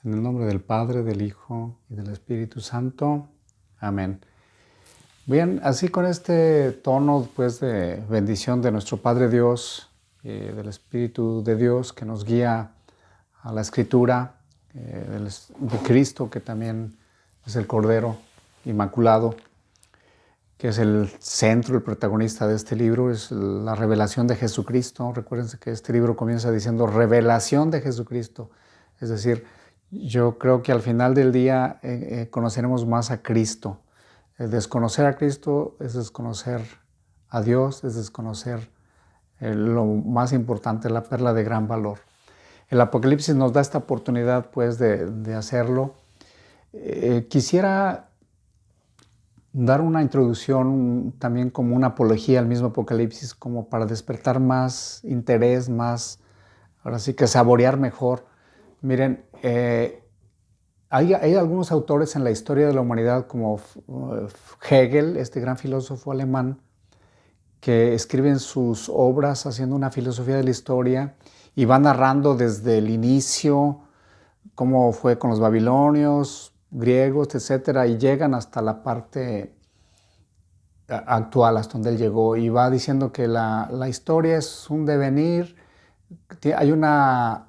En el nombre del Padre, del Hijo y del Espíritu Santo. Amén. Bien, así con este tono pues, de bendición de nuestro Padre Dios, del Espíritu de Dios que nos guía a la Escritura, de Cristo que también es el Cordero Inmaculado, que es el centro, el protagonista de este libro, es la revelación de Jesucristo. Recuérdense que este libro comienza diciendo revelación de Jesucristo, es decir, yo creo que al final del día conoceremos más a Cristo. Desconocer a Cristo es desconocer a Dios, es desconocer lo más importante, la perla de gran valor. El Apocalipsis nos da esta oportunidad pues de hacerlo. Quisiera dar una introducción también como una apología al mismo Apocalipsis, como para despertar más interés, más, ahora sí que saborear mejor. Miren, hay algunos autores en la historia de la humanidad como Hegel, este gran filósofo alemán, que escriben sus obras haciendo una filosofía de la historia y va narrando desde el inicio cómo fue con los babilonios, griegos, etcétera, y llegan hasta la parte actual, hasta donde él llegó, y va diciendo que la historia es un devenir, hay una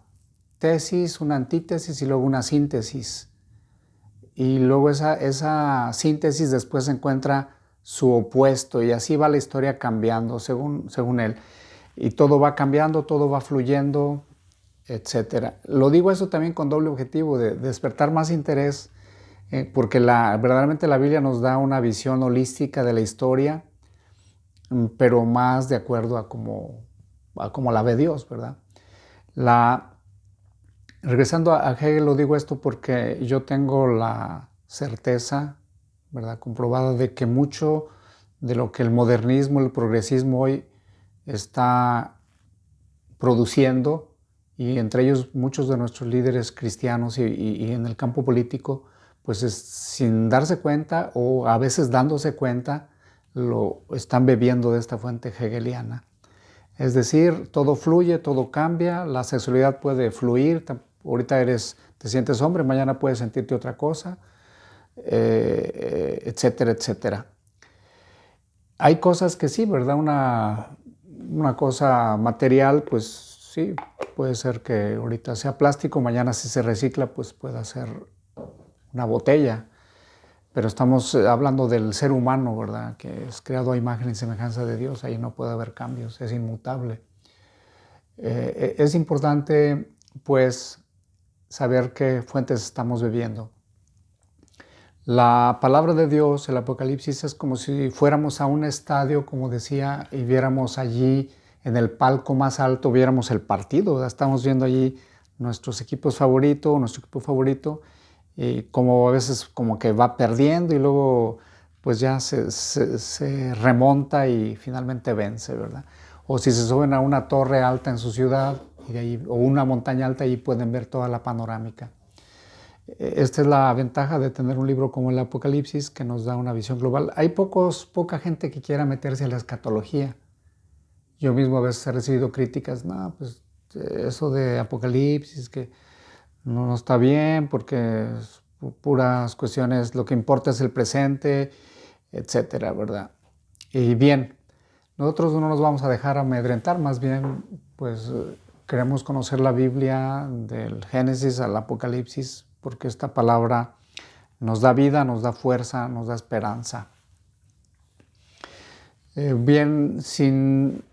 tesis, una antítesis y luego una síntesis. Y luego esa síntesis después encuentra su opuesto y así va la historia cambiando según él. Y todo va cambiando, todo va fluyendo, etc. Lo digo eso también con doble objetivo, de despertar más interés, porque verdaderamente la Biblia nos da una visión holística de la historia, pero más de acuerdo a cómo la ve Dios, ¿verdad? Regresando a Hegel, lo digo esto porque yo tengo la certeza, ¿verdad?, comprobada de que mucho de lo que el modernismo, el progresismo hoy está produciendo, y entre ellos muchos de nuestros líderes cristianos y en el campo político, pues sin darse cuenta o a veces dándose cuenta, lo están bebiendo de esta fuente hegeliana. Es decir, todo fluye, todo cambia, la sexualidad puede fluir, ahorita te sientes hombre, mañana puedes sentirte otra cosa, etcétera, etcétera. Hay cosas que sí, ¿verdad? Una cosa material, pues sí, puede ser que ahorita sea plástico, mañana si se recicla, pues pueda ser una botella. Pero estamos hablando del ser humano, ¿verdad?, que es creado a imagen y semejanza de Dios, ahí no puede haber cambios, es inmutable. Es importante, pues, saber qué fuentes estamos bebiendo. La palabra de Dios, el Apocalipsis, es como si fuéramos a un estadio, como decía, y viéramos allí en el palco más alto, viéramos el partido. Estamos viendo allí nuestros equipos favoritos, nuestro equipo favorito, y como a veces como que va perdiendo y luego pues ya se remonta y finalmente vence, ¿verdad? O si se suben a una torre alta en su ciudad y de ahí, o una montaña alta, y pueden ver toda la panorámica. Esta es la ventaja de tener un libro como el Apocalipsis, que nos da una visión global. Hay poca gente que quiera meterse a la escatología. Yo mismo a veces he recibido críticas, no, pues eso de Apocalipsis, que no está bien porque es puras cuestiones, lo que importa es el presente, etcétera, ¿verdad? Y bien, nosotros no nos vamos a dejar amedrentar, más bien, pues queremos conocer la Biblia del Génesis al Apocalipsis, porque esta palabra nos da vida, nos da fuerza, nos da esperanza. Bien, sin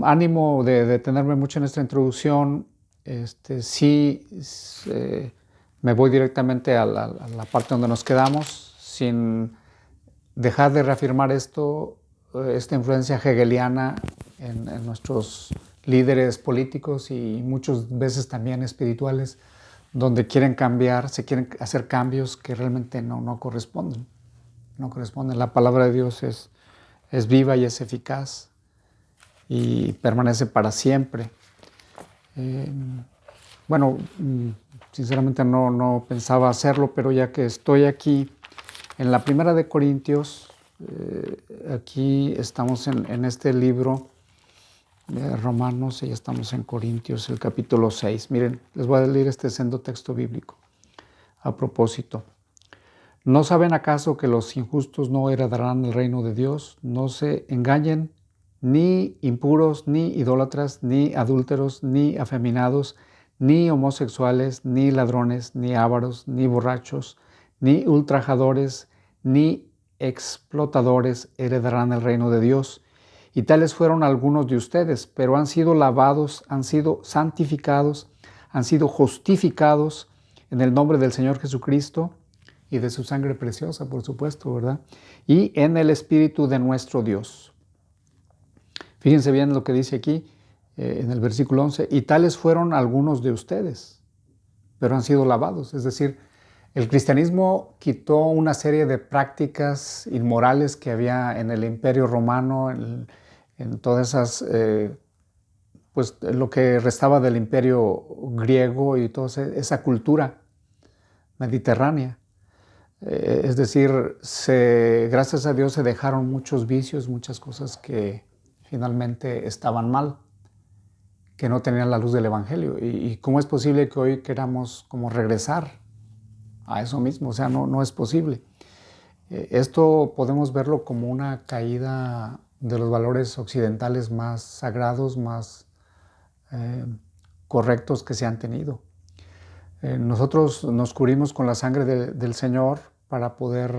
ánimo de detenerme mucho en esta introducción, sí me voy directamente a la parte donde nos quedamos, sin dejar de reafirmar esta influencia hegeliana en nuestros líderes políticos y muchas veces también espirituales, donde quieren cambiar, se quieren hacer cambios que realmente no corresponden. No corresponden. La palabra de Dios es viva y es eficaz y permanece para siempre. Bueno, sinceramente no pensaba hacerlo, pero ya que estoy aquí en la primera de Corintios, aquí estamos en este libro de Romanos y ya estamos en Corintios, el capítulo 6. Miren, les voy a leer este sendo texto bíblico. a propósito. ¿No saben acaso que los injustos no heredarán el reino de Dios? No se engañen, ni impuros, ni idólatras, ni adúlteros, ni afeminados, ni homosexuales, ni ladrones, ni ávaros, ni borrachos, ni ultrajadores, ni explotadores heredarán el reino de Dios. Y tales fueron algunos de ustedes, pero han sido lavados, han sido santificados, han sido justificados en el nombre del Señor Jesucristo y de su sangre preciosa, por supuesto, ¿verdad? Y en el Espíritu de nuestro Dios. Fíjense bien lo que dice aquí en el versículo 11. Y tales fueron algunos de ustedes, pero han sido lavados. Es decir, el cristianismo quitó una serie de prácticas inmorales que había en el Imperio Romano, en todas esas, pues lo que restaba del Imperio griego y toda esa cultura mediterránea. Es decir, gracias a Dios se dejaron muchos vicios, muchas cosas que finalmente estaban mal, que no tenían la luz del Evangelio. ¿Y cómo es posible que hoy queramos como regresar a eso mismo? O sea, no es posible. Esto podemos verlo como una caída de los valores occidentales más sagrados, más correctos que se han tenido. Nosotros nos cubrimos con la sangre del Señor para poder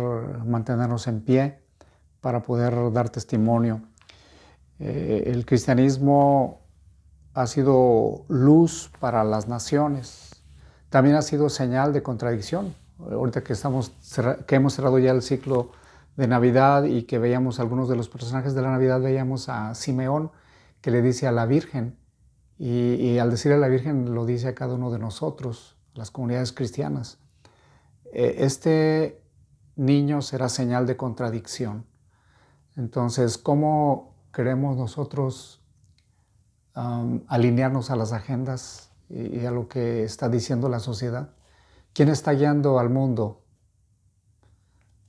mantenernos en pie, para poder dar testimonio. El cristianismo ha sido luz para las naciones. También ha sido señal de contradicción. Ahorita que hemos cerrado ya el ciclo de Navidad y que veíamos algunos de los personajes de la Navidad, veíamos a Simeón que le dice a la Virgen, y al decir a la Virgen lo dice a cada uno de nosotros, las comunidades cristianas. Este niño será señal de contradicción. Entonces, ¿cómo queremos nosotros alinearnos a las agendas y a lo que está diciendo la sociedad? ¿Quién está guiando al mundo?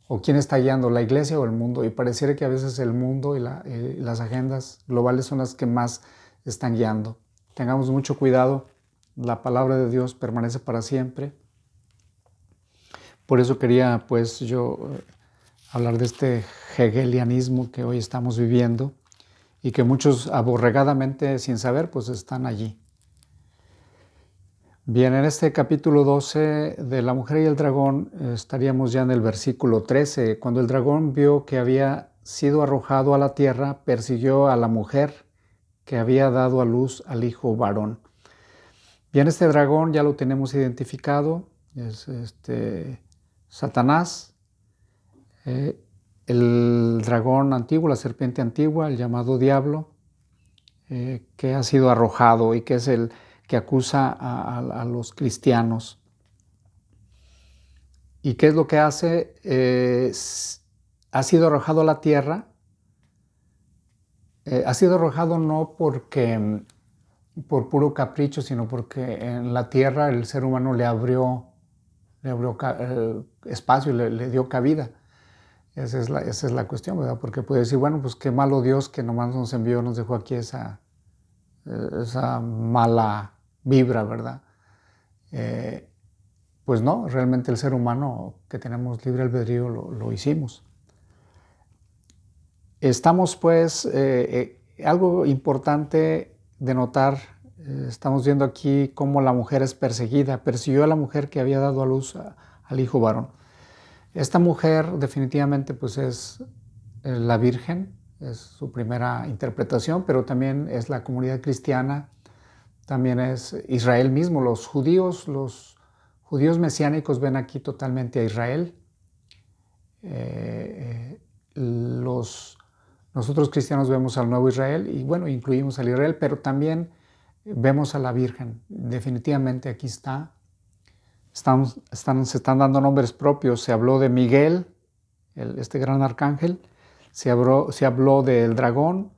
¿O quién está guiando, la iglesia o el mundo? Y pareciera que a veces el mundo y las agendas globales son las que más están guiando. Tengamos mucho cuidado. La palabra de Dios permanece para siempre. Por eso quería, pues, yo hablar de este hegelianismo que hoy estamos viviendo y que muchos aborregadamente, sin saber, pues están allí. Bien, en este capítulo 12 de La mujer y el dragón estaríamos ya en el versículo 13. Cuando el dragón vio que había sido arrojado a la tierra, persiguió a la mujer que había dado a luz al hijo varón. Bien, este dragón ya lo tenemos identificado, es Satanás, el dragón antiguo, la serpiente antigua, el llamado diablo, que ha sido arrojado y que es el que acusa a los cristianos. ¿Y qué es lo que hace? Ha sido arrojado a la tierra. Ha sido arrojado no porque por puro capricho, sino porque en la tierra el ser humano le abrió espacio, le dio cabida. Esa es la cuestión, ¿verdad? Porque puede decir, bueno, pues qué malo Dios que nomás nos envió, nos dejó aquí esa mala vibra, ¿verdad? Pues no, realmente el ser humano que tenemos libre albedrío lo hicimos. Estamos pues, algo importante de notar, estamos viendo aquí cómo la mujer es perseguida, persiguió a la mujer que había dado a luz al hijo varón. Esta mujer definitivamente pues es la Virgen, es su primera interpretación, pero también es la comunidad cristiana, también es Israel mismo. Los judíos mesiánicos ven aquí totalmente a Israel. Nosotros cristianos vemos al nuevo Israel y bueno, incluimos al Israel, pero también vemos a la Virgen. Definitivamente aquí está. Se están dando nombres propios. Se habló de Miguel, este gran arcángel. Se habló del dragón.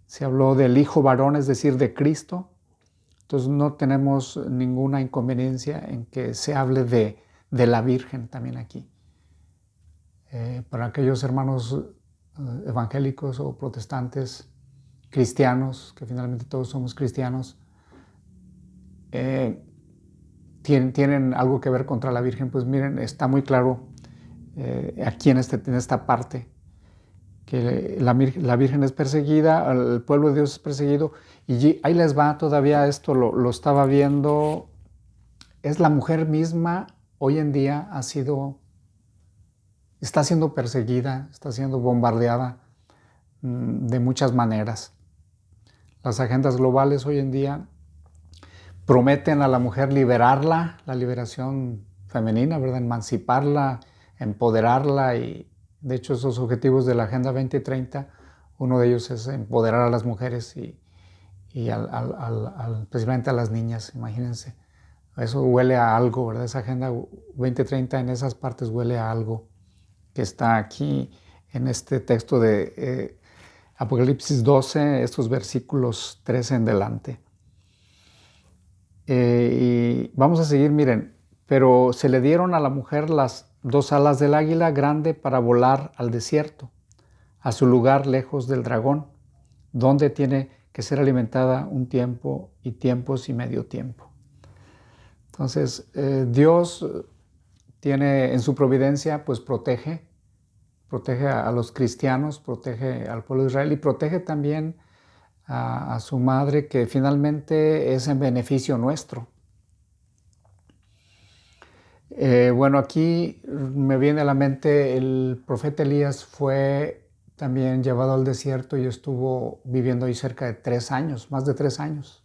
Se habló del hijo varón, es decir, de Cristo. Entonces no tenemos ninguna inconveniencia en que se hable de la Virgen también aquí. Para aquellos hermanos evangélicos o protestantes, cristianos, que finalmente todos somos cristianos, tienen algo que ver contra la Virgen, pues miren, está muy claro aquí en esta parte, que la Virgen es perseguida, el pueblo de Dios es perseguido, y ahí les va todavía esto, lo estaba viendo, es la mujer misma, hoy en día está siendo perseguida, está siendo bombardeada de muchas maneras. Las agendas globales hoy en día prometen a la mujer liberarla, la liberación femenina, ¿verdad? Emanciparla, empoderarla, y de hecho esos objetivos de la Agenda 2030, uno de ellos es empoderar a las mujeres y especialmente a las niñas, imagínense. Eso huele a algo, ¿verdad? Esa Agenda 2030 en esas partes huele a algo que está aquí en este texto de Apocalipsis 12, estos versículos 13 en delante. Y vamos a seguir, miren, pero se le dieron a la mujer las 2 alas del águila grande para volar al desierto, a su lugar lejos del dragón, donde tiene que ser alimentada un tiempo y tiempos y medio tiempo. Entonces, Dios tiene en su providencia, pues protege a los cristianos, protege al pueblo de Israel y protege también a su madre, que finalmente es en beneficio nuestro. Bueno, aquí me viene a la mente el profeta Elías fue también llevado al desierto y estuvo viviendo ahí cerca de 3 años, más de 3 años,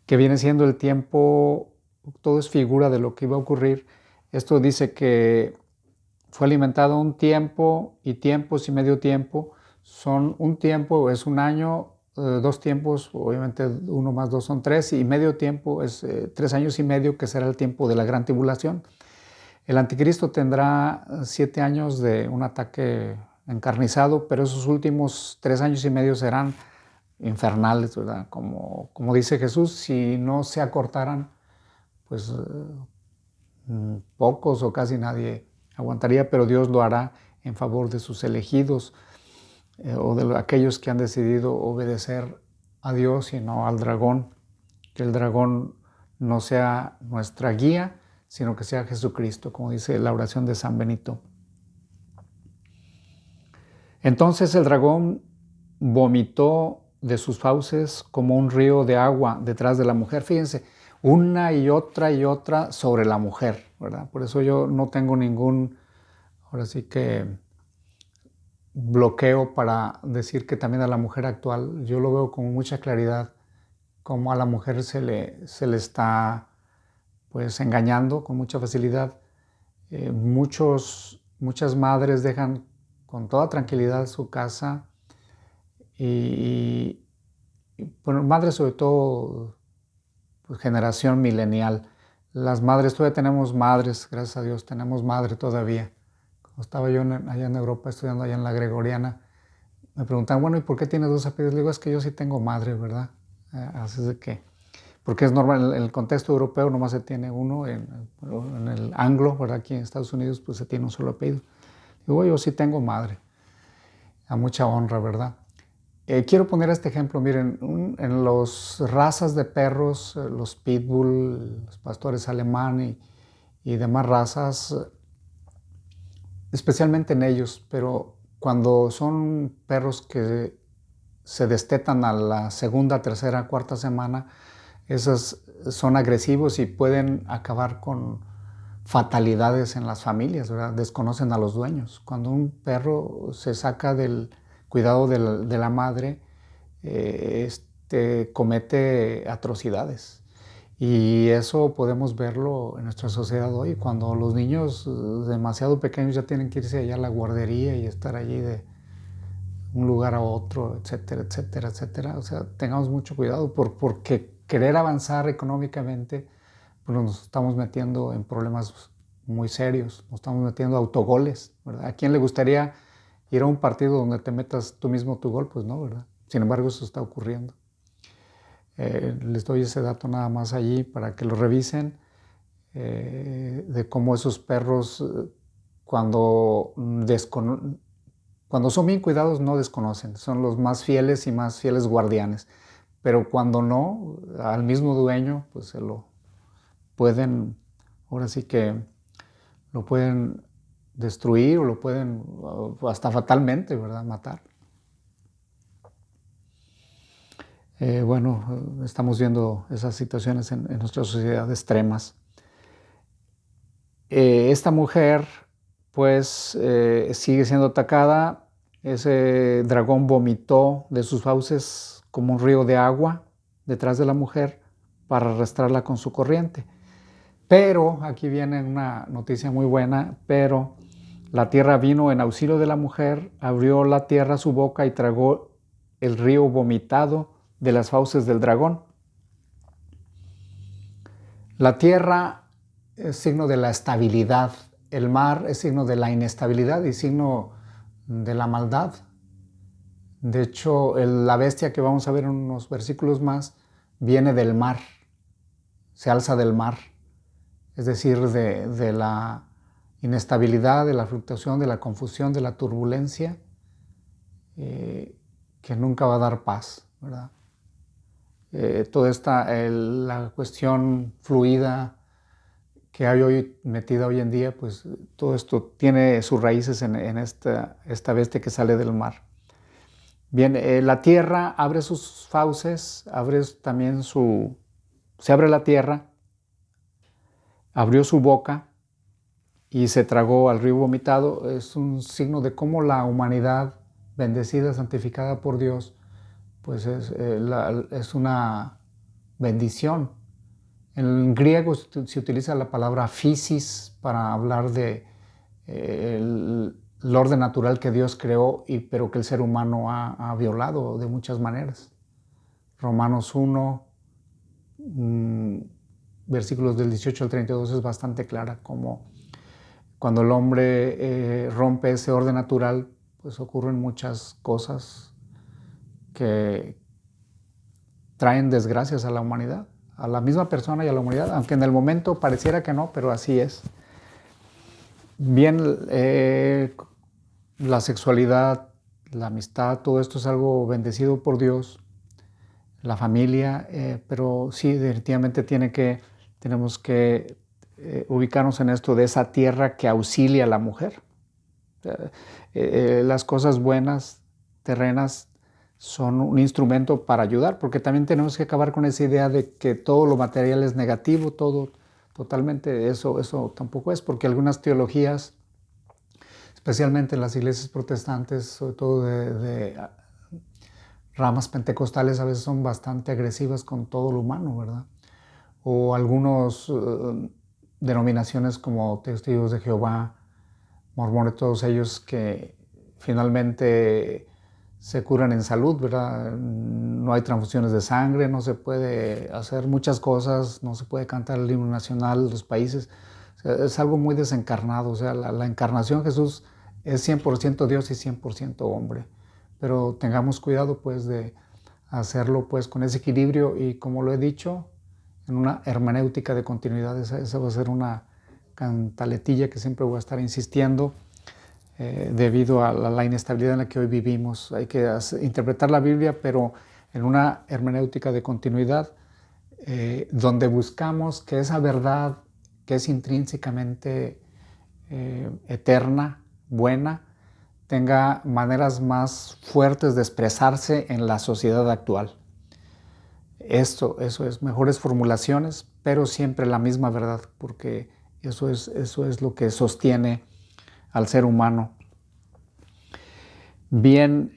que viene siendo el tiempo, todo es figura de lo que iba a ocurrir. Esto dice que fue alimentado un tiempo y tiempos y medio tiempo. Un tiempo es 1 año, 2 tiempos, obviamente 1 más 2 son 3, y medio tiempo es 3 años y medio, que será el tiempo de la gran tribulación. El anticristo tendrá 7 años de un ataque encarnizado, pero esos últimos 3 años y medio serán infernales, ¿verdad? Como dice Jesús, si no se acortaran, pues pocos o casi nadie aguantaría, pero Dios lo hará en favor de sus elegidos o de aquellos que han decidido obedecer a Dios y no al dragón. Que el dragón no sea nuestra guía, sino que sea Jesucristo, como dice la oración de San Benito. Entonces el dragón vomitó de sus fauces como un río de agua detrás de la mujer. Fíjense, una y otra sobre la mujer, ¿verdad? Por eso yo no tengo ningún, ahora sí que, bloqueo para decir que también a la mujer actual, yo lo veo con mucha claridad, como a la mujer se le está pues engañando con mucha facilidad. Muchas madres dejan con toda tranquilidad su casa y bueno, madres sobre todo, pues, generación milenial. Las madres, todavía tenemos madres, gracias a Dios, tenemos madre todavía. Cuando estaba yo allá en Europa estudiando allá en la Gregoriana, me preguntaban, bueno, ¿y por qué tienes 2 apellidos? Le digo, es que yo sí tengo madre, ¿verdad? Así es de que, porque es normal, en el contexto europeo nomás se tiene uno, en el anglo, ¿verdad? Aquí en Estados Unidos pues se tiene un solo apellido. Digo, yo sí tengo madre, a mucha honra, ¿verdad? Quiero poner este ejemplo, miren, en las razas de perros, los pitbull, los pastores alemán y demás razas, especialmente en ellos, pero cuando son perros que se destetan a la segunda, tercera, cuarta semana, esos son agresivos y pueden acabar con fatalidades en las familias, ¿verdad? Desconocen a los dueños. Cuando un perro se saca del cuidado de la madre, comete atrocidades. Y eso podemos verlo en nuestra sociedad hoy, cuando los niños demasiado pequeños ya tienen que irse allá a la guardería y estar allí de un lugar a otro, etcétera, etcétera, etcétera. O sea, tengamos mucho cuidado porque querer avanzar económicamente, pues nos estamos metiendo en problemas muy serios, nos estamos metiendo autogoles, ¿verdad? ¿A quién le gustaría ir a un partido donde te metas tú mismo tu gol? Pues no, ¿verdad? Sin embargo, eso está ocurriendo. Les doy ese dato nada más allí para que lo revisen, de cómo esos perros, cuando son bien cuidados, no desconocen, son los más fieles y más fieles guardianes, pero cuando no, al mismo dueño, pues pueden, ahora sí que lo pueden destruir o lo pueden hasta fatalmente, ¿verdad?, matar. Estamos viendo esas situaciones en nuestra sociedad extremas. Esta mujer, pues, sigue siendo atacada. Ese dragón vomitó de sus fauces como un río de agua detrás de la mujer para arrastrarla con su corriente. Pero, aquí viene una noticia muy buena, pero la tierra vino en auxilio de la mujer, abrió la tierra su boca y tragó el río vomitado de las fauces del dragón. La tierra es signo de la estabilidad, el mar es signo de la inestabilidad y signo de la maldad. De hecho, la bestia que vamos a ver en unos versículos más viene del mar, se alza del mar, es decir, de la inestabilidad, de la fluctuación, de la confusión, de la turbulencia, que nunca va a dar paz, ¿verdad? Toda la cuestión fluida que hay hoy, metida hoy en día, pues todo esto tiene sus raíces en esta bestia que sale del mar. Bien, la tierra abre sus fauces, se abre la tierra, abrió su boca y se tragó al río vomitado. Es un signo de cómo la humanidad, bendecida, santificada por Dios, pues es una bendición. En griego se utiliza la palabra physis para hablar de el orden natural que Dios creó, pero que el ser humano ha violado de muchas maneras. Romanos 1, versículos del 18 al 32 es bastante clara, como cuando el hombre rompe ese orden natural, pues ocurren muchas cosas que traen desgracias a la humanidad, a la misma persona y a la humanidad, aunque en el momento pareciera que no, pero así es. Bien, la sexualidad, la amistad, todo esto es algo bendecido por Dios, la familia, pero sí, definitivamente tenemos que ubicarnos en esto de esa tierra que auxilia a la mujer. Las cosas buenas, terrenas, son un instrumento para ayudar, porque también tenemos que acabar con esa idea de que todo lo material es negativo, todo totalmente, eso tampoco es, porque algunas teologías, especialmente en las iglesias protestantes, sobre todo de ramas pentecostales, a veces son bastante agresivas con todo lo humano, ¿verdad? O algunas denominaciones como Testigos de Jehová, Mormones, todos ellos que finalmente se curan en salud, ¿verdad? No hay transfusiones de sangre, no se puede hacer muchas cosas, no se puede cantar el himno nacional de los países. O sea, es algo muy desencarnado. O sea, la encarnación Jesús es 100% Dios y 100% hombre. Pero tengamos cuidado, pues, de hacerlo, pues, con ese equilibrio y, como lo he dicho, en una hermenéutica de continuidad. Esa va a ser una cantaletilla que siempre voy a estar insistiendo. Debido a la inestabilidad en la que hoy vivimos. Hay que interpretar la Biblia, pero en una hermenéutica de continuidad, donde buscamos que esa verdad, que es intrínsecamente eterna, buena, tenga maneras más fuertes de expresarse en la sociedad actual. Eso es, mejores formulaciones, pero siempre la misma verdad, porque eso es lo que sostiene al ser humano. Bien,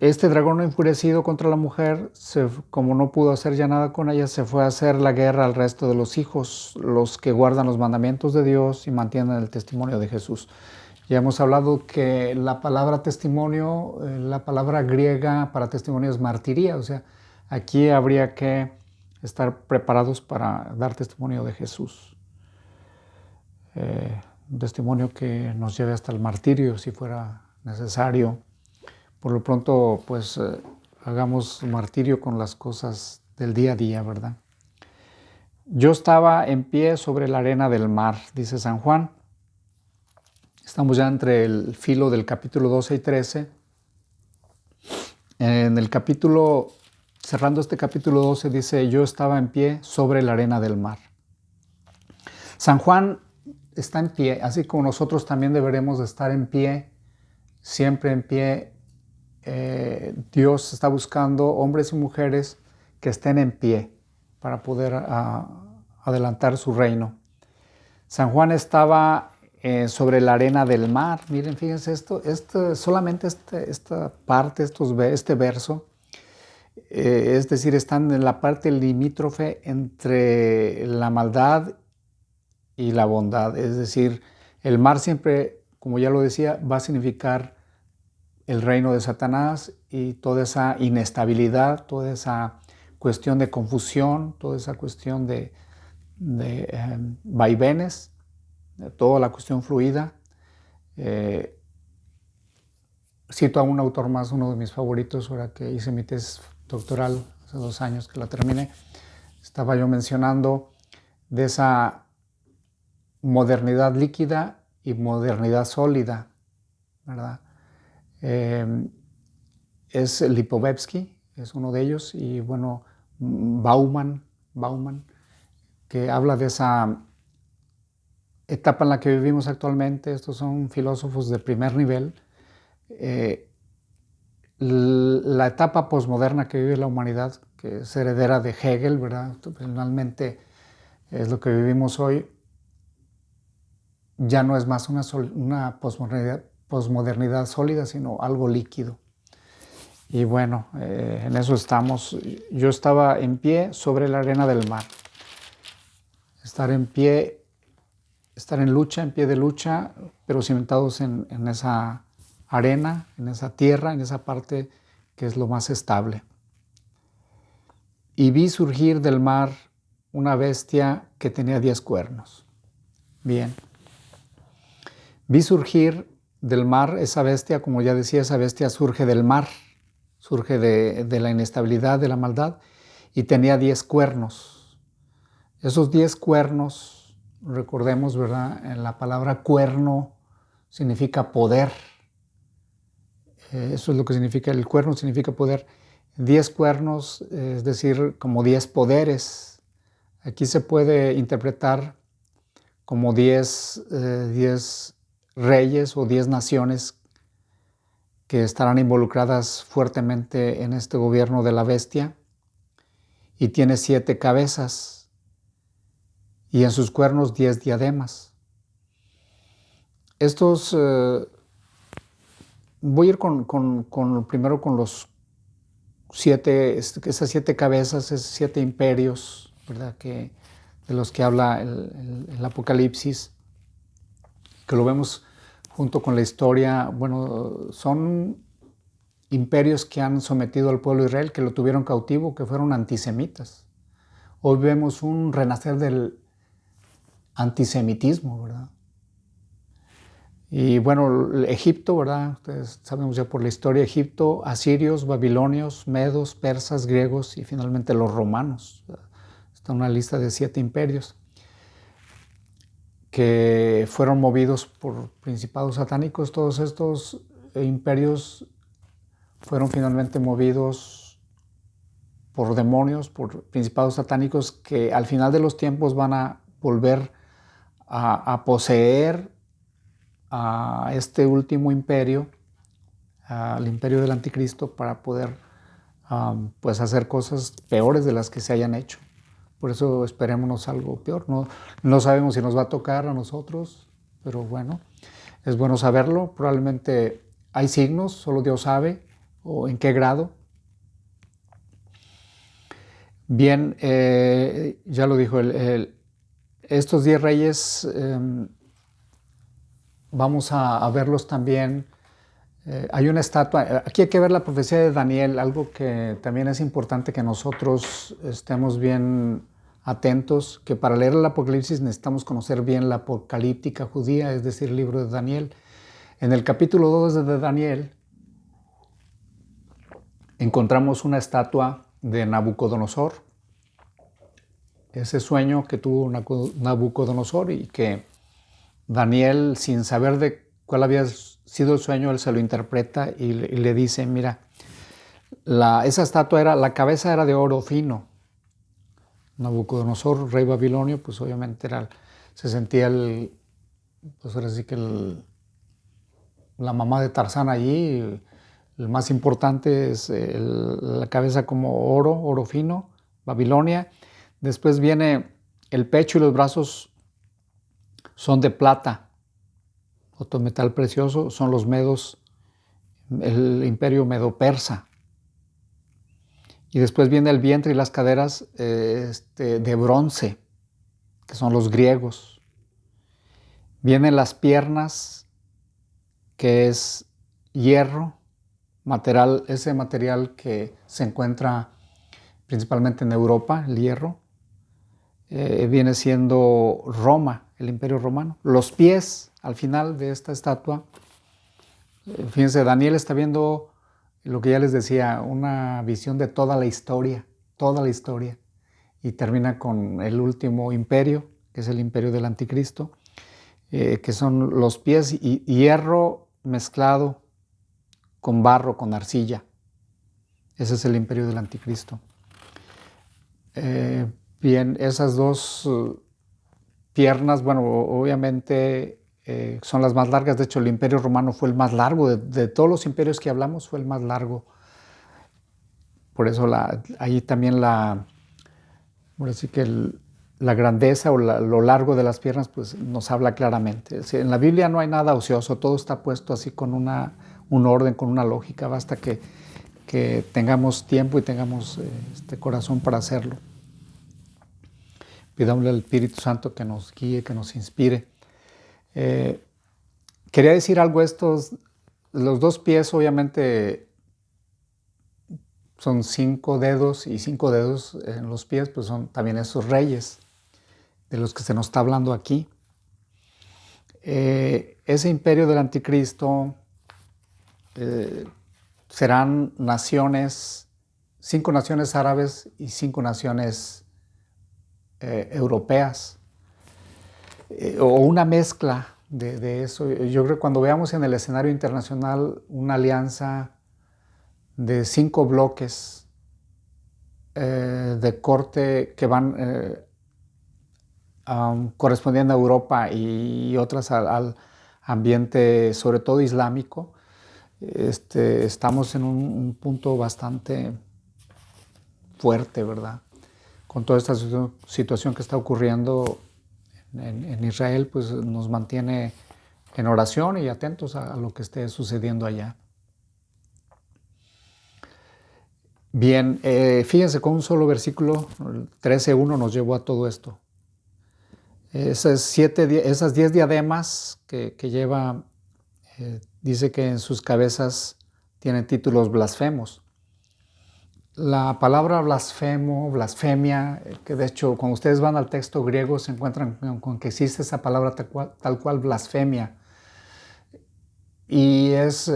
este dragón enfurecido contra la mujer, como no pudo hacer ya nada con ella, se fue a hacer la guerra al resto de los hijos, los que guardan los mandamientos de Dios y mantienen el testimonio de Jesús. Ya hemos hablado que la palabra testimonio, la palabra griega para testimonio es martiría, o sea, aquí habría que estar preparados para dar testimonio de Jesús. Un testimonio que nos lleve hasta el martirio si fuera necesario. Por lo pronto, pues, hagamos martirio con las cosas del día a día, ¿verdad? Yo estaba en pie sobre la arena del mar, dice San Juan. Estamos ya entre el filo del capítulo 12 y 13. En el capítulo cerrando este capítulo 12, dice: yo estaba en pie sobre la arena del mar. San Juan está en pie, así como nosotros también deberemos de estar en pie, siempre en pie. Dios está buscando hombres y mujeres que estén en pie para poder adelantar su reino. San Juan estaba sobre la arena del mar. Miren, fíjense solamente esta parte, este verso, es decir, están en la parte limítrofe entre la maldad y la bondad. Es decir, el mar siempre, como ya lo decía, va a significar el reino de Satanás y toda esa inestabilidad, toda esa cuestión de confusión, toda esa cuestión de vaivenes, de toda la cuestión fluida. Cito a un autor más, uno de mis favoritos, ahora que hice mi tesis doctoral hace 2 años que la terminé. Estaba yo mencionando de esa modernidad líquida y modernidad sólida, ¿verdad? Es Lipovetsky, es uno de ellos, y bueno, Bauman, que habla de esa etapa en la que vivimos actualmente. Estos son filósofos de primer nivel. La etapa posmoderna que vive la humanidad, que es heredera de Hegel, ¿verdad? Finalmente es lo que vivimos hoy. Ya no es más una posmodernidad sólida, sino algo líquido. Y bueno, en eso estamos. Yo estaba en pie sobre la arena del mar. Estar en pie, estar en lucha, en pie de lucha, pero cimentados en esa arena, en esa tierra, en esa parte que es lo más estable. Y vi surgir del mar una bestia que tenía 10 cuernos. Bien. Vi surgir del mar esa bestia, como ya decía, esa bestia surge del mar, surge de la inestabilidad, de la maldad, y tenía 10 cuernos. Esos 10 cuernos, recordemos, ¿verdad? En la palabra cuerno significa poder. Eso es lo que significa, el cuerno significa poder. 10 cuernos, es decir, como 10 poderes. Aquí se puede interpretar como 10 reyes o 10 naciones que estarán involucradas fuertemente en este gobierno de la bestia, y tiene 7 cabezas y en sus cuernos 10 diademas. Estos, voy a ir primero con los 7, esas 7 cabezas, esos 7 imperios, ¿verdad? De los que habla el Apocalipsis, que lo vemos junto con la historia. Bueno, son imperios que han sometido al pueblo de Israel, que lo tuvieron cautivo, que fueron antisemitas. Hoy vemos un renacer del antisemitismo, ¿verdad? Y bueno, Egipto, ¿verdad? Ustedes sabemos ya por la historia, Egipto, asirios, babilonios, medos, persas, griegos y finalmente los romanos. Está una lista de 7 imperios que fueron movidos por principados satánicos. Todos estos imperios fueron finalmente movidos por demonios, por principados satánicos, que al final de los tiempos van a volver a poseer a este último imperio, al imperio del anticristo, para poder pues hacer cosas peores de las que se hayan hecho. Por eso esperémonos algo peor. No sabemos si nos va a tocar a nosotros, pero bueno, es bueno saberlo. Probablemente hay signos, solo Dios sabe, o en qué grado. Bien, ya lo dijo, estos 10 reyes vamos a verlos también. Hay una estatua, aquí hay que ver la profecía de Daniel, algo que también es importante que nosotros estemos bien atentos, que para leer el Apocalipsis necesitamos conocer bien la apocalíptica judía, es decir, el libro de Daniel. En el capítulo 2 de Daniel encontramos una estatua de Nabucodonosor, ese sueño que tuvo Nabucodonosor, y que Daniel, sin saber de cuál había sido el sueño, él se lo interpreta y le dice: mira, esa estatua la cabeza era de oro fino. Nabucodonosor, rey babilonio, pues obviamente se sentía pues ahora sí que la mamá de Tarzán allí. El más importante es la cabeza como oro fino, Babilonia. Después viene el pecho y los brazos son de plata. Otro metal precioso son los medos, el imperio medo-persa. Y después viene el vientre y las caderas de bronce, que son los griegos. Vienen las piernas, que es hierro, ese material que se encuentra principalmente en Europa, el hierro. Viene siendo Roma, el imperio romano. Los pies, al final de esta estatua, fíjense, Daniel está viendo lo que ya les decía, una visión de toda la historia, y termina con el último imperio, que es el imperio del anticristo, que son los pies y hierro mezclado con barro, con arcilla. Ese es el imperio del anticristo. Bien, esas dos piernas, bueno, obviamente son las más largas. De hecho, el imperio romano fue el más largo. De todos los imperios que hablamos, fue el más largo. Por eso ahí también ahora sí que la grandeza o lo largo de las piernas pues, nos habla claramente. En la Biblia no hay nada ocioso, todo está puesto así con un orden, con una lógica. Basta que tengamos tiempo y tengamos este corazón para hacerlo. Pidámosle al Espíritu Santo que nos guíe, que nos inspire. Quería decir algo los dos pies obviamente son 5 dedos y 5 dedos en los pies pues son también esos reyes de los que se nos está hablando aquí. Ese imperio del anticristo serán 5 naciones árabes y 5 naciones europeas, o una mezcla de eso. Yo creo que cuando veamos en el escenario internacional una alianza de 5 bloques de corte que van correspondiendo a Europa y otras al ambiente, sobre todo islámico, estamos en un punto bastante fuerte, ¿verdad? Con toda esta situación que está ocurriendo en Israel, pues nos mantiene en oración y atentos a lo que esté sucediendo allá. Bien, fíjense, con un solo versículo, 13:1 nos llevó a todo esto. Esas 10 diademas que lleva, dice que en sus cabezas tienen títulos blasfemos. La palabra blasfemia, que de hecho cuando ustedes van al texto griego se encuentran con que existe esa palabra tal cual blasfemia. Y es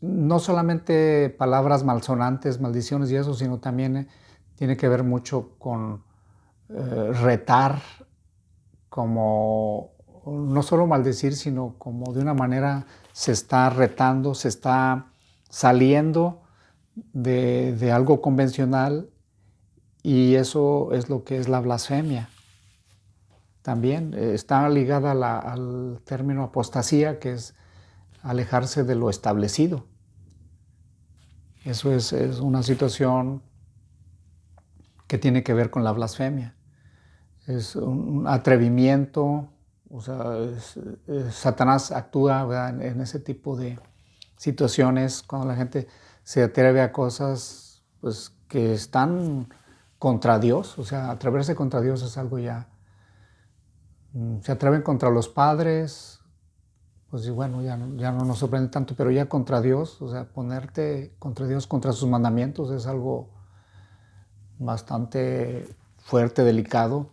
no solamente palabras malsonantes, maldiciones y eso, sino también tiene que ver mucho con retar, como no solo maldecir, sino como de una manera se está retando, se está saliendo de algo convencional, y eso es lo que es la blasfemia. También está ligada al término apostasía, que es alejarse de lo establecido. Eso es una situación que tiene que ver con la blasfemia. Es un atrevimiento, o sea, Satanás actúa, ¿verdad?, en ese tipo de situaciones cuando la gente se atreve a cosas pues, que están contra Dios. O sea, atreverse contra Dios es algo ya. Se atreven contra los padres, pues y bueno, ya no nos sorprende tanto, pero ya contra Dios, o sea, ponerte contra Dios, contra sus mandamientos, es algo bastante fuerte, delicado.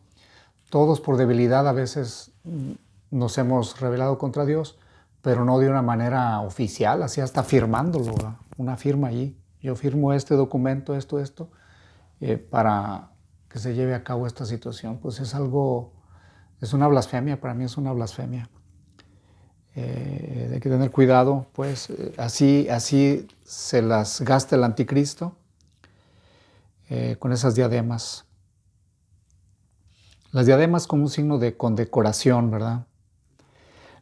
Todos por debilidad a veces nos hemos rebelado contra Dios, pero no de una manera oficial, así hasta firmándolo, ¿verdad? Una firma allí. Yo firmo este documento, esto, para que se lleve a cabo esta situación. Pues es una blasfemia, para mí es una blasfemia. Hay que tener cuidado, pues así se las gasta el anticristo con esas diademas. Las diademas como un signo de condecoración, ¿verdad?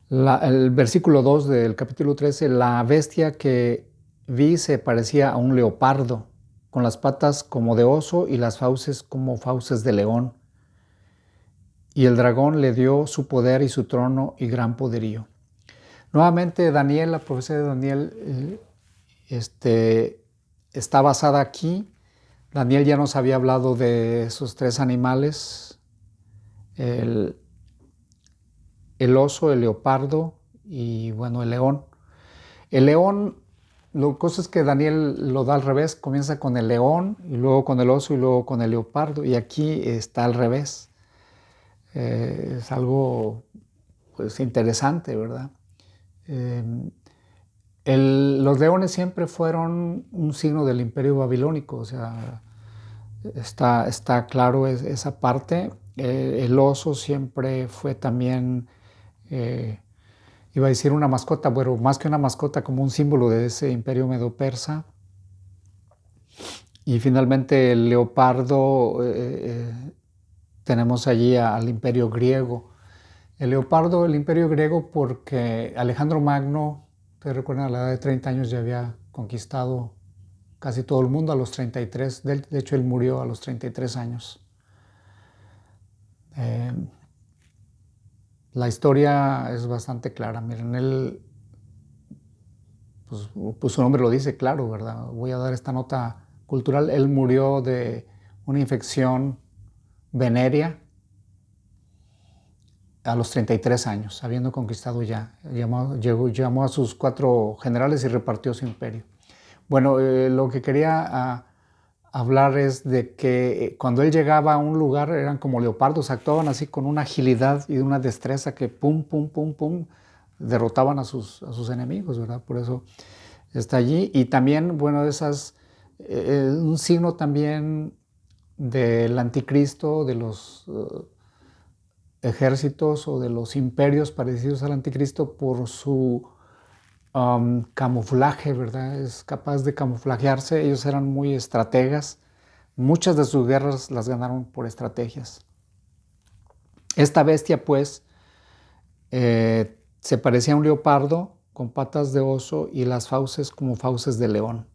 El versículo 2 del capítulo 13, la bestia que vi se parecía a un leopardo, con las patas como de oso y las fauces como fauces de león. Y el dragón le dio su poder y su trono y gran poderío. Nuevamente Daniel, la profecía de Daniel, está basada aquí. Daniel ya nos había hablado de esos tres animales, el oso, el leopardo y bueno, el león. El león, la cosa es que Daniel lo da al revés, comienza con el león y luego con el oso y luego con el leopardo, y aquí está al revés. Es algo pues interesante, ¿verdad? Los leones siempre fueron un signo del imperio babilónico, o sea, está claro esa parte. El oso siempre fue también, iba a decir una mascota, pero más que una mascota, como un símbolo de ese imperio medo-persa. Y finalmente el leopardo, tenemos allí al imperio griego. El leopardo, el imperio griego, porque Alejandro Magno, te recuerdan, a la edad de 30 años ya había conquistado casi todo el mundo a los 33. De hecho, él murió a los 33 años. La historia es bastante clara. Miren, él, pues su nombre lo dice claro, ¿verdad? Voy a dar esta nota cultural. Él murió de una infección venérea a los 33 años, habiendo conquistado ya. Llamó a sus 4 generales y repartió su imperio. Bueno, lo que quería hablar es de que cuando él llegaba a un lugar eran como leopardos, actuaban así con una agilidad y una destreza que pum, pum, pum, pum, derrotaban a sus enemigos, ¿verdad? Por eso está allí. Y también, bueno, un signo también del anticristo, de los ejércitos o de los imperios parecidos al anticristo por su camuflaje, ¿verdad? Es capaz de camuflajearse. Ellos eran muy estrategas. Muchas de sus guerras las ganaron por estrategias. Esta bestia, pues, se parecía a un leopardo con patas de oso y las fauces como fauces de león.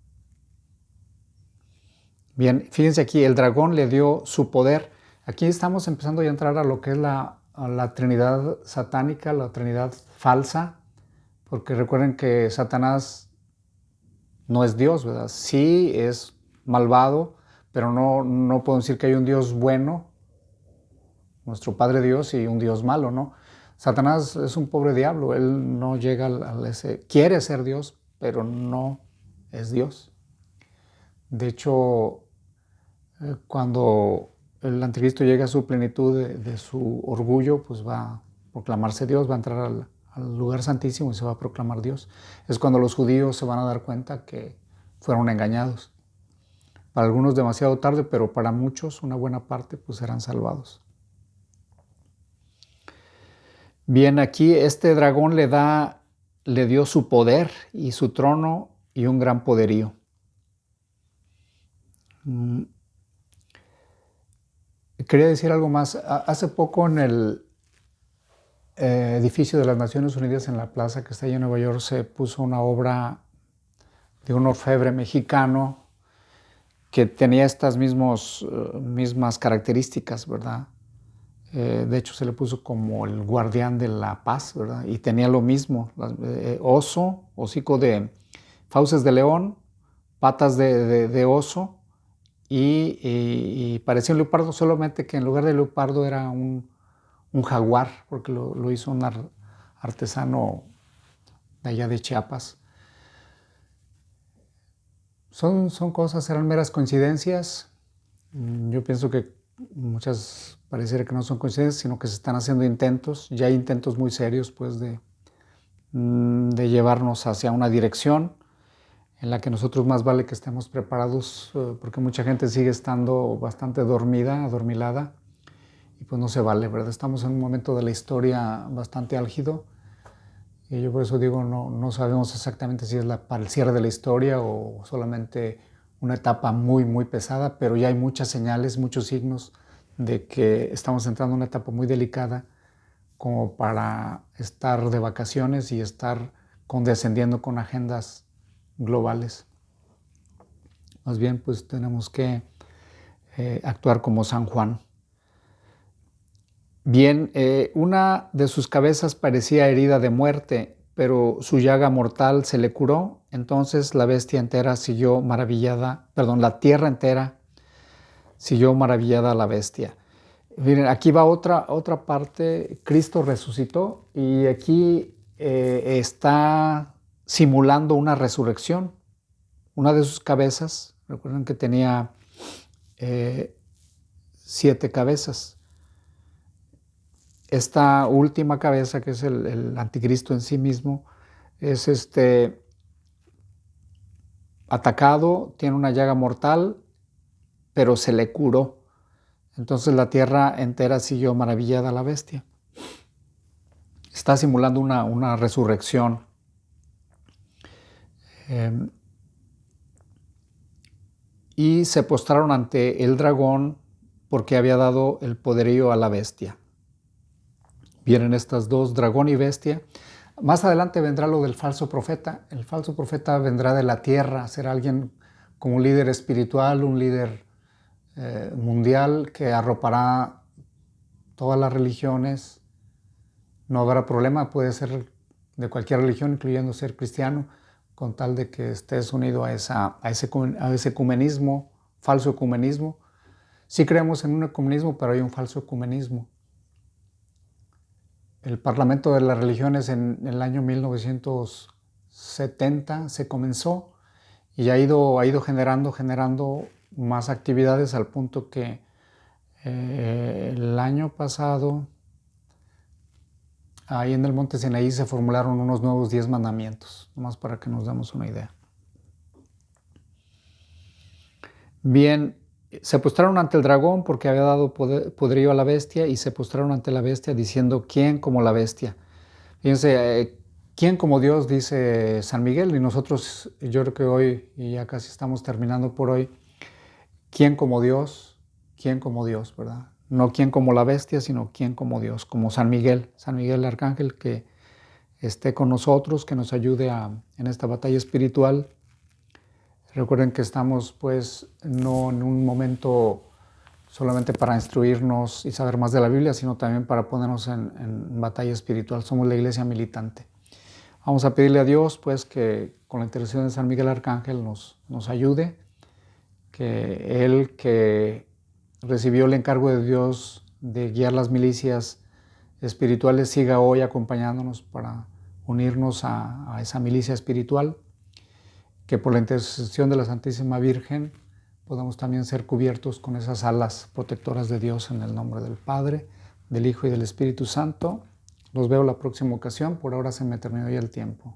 Bien, fíjense aquí, el dragón le dio su poder. Aquí estamos empezando ya a entrar a lo que es a la Trinidad satánica, la Trinidad falsa, porque recuerden que Satanás no es Dios, ¿verdad? Sí es malvado, pero no puedo decir que hay un Dios bueno, nuestro Padre Dios, y un Dios malo, ¿no? Satanás es un pobre diablo, él no llega a ese, quiere ser Dios, pero no es Dios. De hecho, cuando el anticristo llega a su plenitud de su orgullo, pues va a proclamarse Dios, va a entrar al lugar santísimo y se va a proclamar Dios. Es cuando los judíos se van a dar cuenta que fueron engañados. Para algunos demasiado tarde, pero para muchos, una buena parte, pues serán salvados. Bien, aquí este dragón le dio su poder y su trono y un gran poderío. Quería decir algo más. Hace poco en el edificio de las Naciones Unidas en la plaza que está allí en Nueva York se puso una obra de un orfebre mexicano que tenía estas mismas características, ¿verdad? De hecho se le puso como el guardián de la paz, ¿verdad? Y tenía lo mismo, oso, hocico de fauces de león, patas de oso y parecía un leopardo, solamente que en lugar de leopardo era un jaguar, porque lo hizo un artesano de allá de Chiapas. Son cosas, eran meras coincidencias. Yo pienso que muchas pareciera que no son coincidencias, sino que se están haciendo intentos, ya hay intentos muy serios pues de llevarnos hacia una dirección en la que nosotros más vale que estemos preparados, porque mucha gente sigue estando bastante adormilada, y pues no se vale, ¿verdad? Estamos en un momento de la historia bastante álgido Y yo por eso digo, no sabemos exactamente si es para el cierre de la historia o solamente una etapa muy, muy pesada, pero ya hay muchas señales, muchos signos de que estamos entrando en una etapa muy delicada como para estar de vacaciones y estar condescendiendo con agendas globales. Más bien, pues tenemos que actuar como San Juan. Bien, una de sus cabezas parecía herida de muerte, pero su llaga mortal se le curó. Entonces la bestia entera siguió maravillada, perdón, la tierra entera siguió maravillada a la bestia. Miren, aquí va otra parte. Cristo resucitó y aquí está simulando una resurrección. Una de sus cabezas, recuerden que tenía 7 cabezas. Esta última cabeza, que es el anticristo en sí mismo, es atacado, tiene una llaga mortal, pero se le curó. Entonces la tierra entera siguió maravillada a la bestia. Está simulando una resurrección. Y se postraron ante el dragón porque había dado el poderío a la bestia. Vienen estas dos, dragón y bestia. Más adelante vendrá lo del falso profeta. El falso profeta vendrá de la tierra, será alguien como un líder espiritual, un líder mundial que arropará todas las religiones. No habrá problema, puede ser de cualquier religión, incluyendo ser cristiano, con tal de que estés unido a ese ecumenismo, falso ecumenismo. Sí creemos en un ecumenismo, pero hay un falso ecumenismo. El Parlamento de las Religiones en el año 1970 se comenzó y ha ido generando más actividades al punto que el año pasado ahí en el Monte Sinaí se formularon unos nuevos 10 mandamientos, nomás para que nos demos una idea. Bien, se postraron ante el dragón porque había dado poderío a la bestia y se postraron ante la bestia diciendo, ¿quién como la bestia? Fíjense, ¿quién como Dios? Dice San Miguel, y nosotros, yo creo que hoy, y ya casi estamos terminando por hoy, ¿quién como Dios? ¿Quién como Dios, verdad? No quién como la bestia, sino quién como Dios, como San Miguel el Arcángel, que esté con nosotros, que nos ayude en esta batalla espiritual. Recuerden que estamos pues no en un momento solamente para instruirnos y saber más de la Biblia, sino también para ponernos en batalla espiritual. Somos la iglesia militante. Vamos a pedirle a Dios pues que con la intercesión de San Miguel Arcángel nos ayude, que Él que recibió el encargo de Dios de guiar las milicias espirituales siga hoy acompañándonos para unirnos a esa milicia espiritual, que por la intercesión de la Santísima Virgen podamos también ser cubiertos con esas alas protectoras de Dios en el nombre del Padre, del Hijo y del Espíritu Santo. Los veo la próxima ocasión. Por ahora se me terminó ya el tiempo.